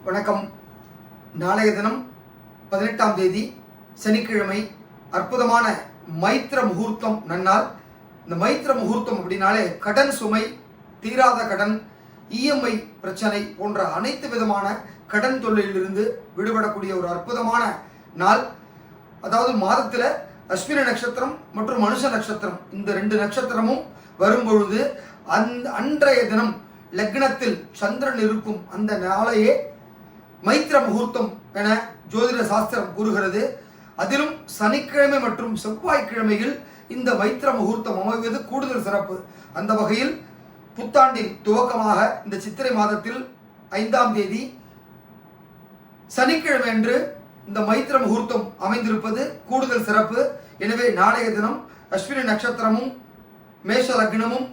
வணக்கம். நாளைய தினம் 18ஆம் தேதி சனிக்கிழமை, அற்புதமான மைத்திர முகூர்த்தம் நன்னாள். இந்த மைத்திர முகூர்த்தம் அப்படின்னாலே கடன் சுமை, தீராத கடன், இஎம்ஐ பிரச்சனை போன்ற அனைத்து விதமான கடன் தொல்லையிலிருந்து விடுபடக்கூடிய ஒரு அற்புதமான நாள். அதாவது மாதத்தில் அஸ்வினி நட்சத்திரம் மற்றும் மனுஷ நட்சத்திரம், இந்த 2 நட்சத்திரமும் வரும்பொழுது அன்றைய தினம் லக்னத்தில் சந்திரன் இருக்கும் அந்த நாளையே மைத்திர முகூர்த்தம் என ஜோதிட சாஸ்திரம் கூறுகிறது. அதிலும் சனிக்கிழமை மற்றும் செவ்வாய்க்கிழமையில் இந்த மைத்திர முகூர்த்தம் அமைவது கூடுதல் சிறப்பு. அந்த வகையில் புத்தாண்டின் துவக்கமாக இந்த சித்திரை மாதத்தில் 5ஆம் தேதி சனிக்கிழமை அன்று இந்த மைத்திர முகூர்த்தம் அமைந்திருப்பது கூடுதல் சிறப்பு. எனவே நாளைய தினம் அஸ்வினி நட்சத்திரமும் மேஷ லக்னமும்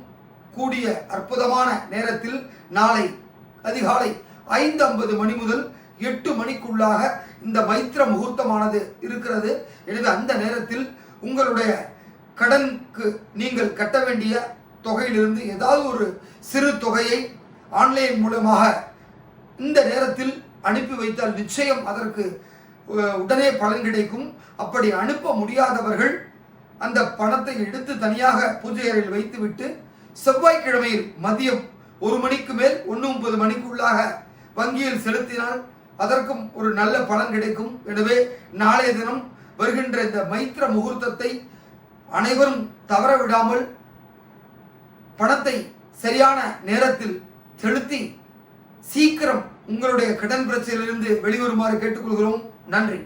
கூடிய அற்புதமான நேரத்தில் நாளை அதிகாலை 5:50 மணி முதல் 8 மணிக்குள்ளாக இந்த மைத்திர முகூர்த்தமானது இருக்கிறது. எனவே அந்த நேரத்தில் உங்களுடைய கடனுக்கு நீங்கள் கட்ட வேண்டிய தொகையிலிருந்து ஏதாவது ஒரு சிறு தொகையை ஆன்லைன் மூலமாக இந்த நேரத்தில் அனுப்பி வைத்தால் நிச்சயம் அதற்கு உடனே பலன் கிடைக்கும். அப்படி அனுப்ப முடியாதவர்கள் அந்த பணத்தை எடுத்து தனியாக பூஜை அறையில் வைத்துவிட்டு செவ்வாய்க்கிழமையில் மதியம் 1 மணிக்கு மேல் 1:30 மணிக்குள்ளாக வங்கியில் செலுத்தினால் அதற்கும் ஒரு நல்ல பலன் கிடைக்கும். எனவே நாளைய தினம் வருகின்ற இந்த மைத்திர முகூர்த்தத்தை அனைவரும் தவற விடாமல் பணத்தை சரியான நேரத்தில் செலுத்தி சீக்கிரம் உங்களுடைய கடன் பிரச்சனையிலிருந்து வெளிவருமாறு கேட்டுக்கொள்கிறோம். நன்றி.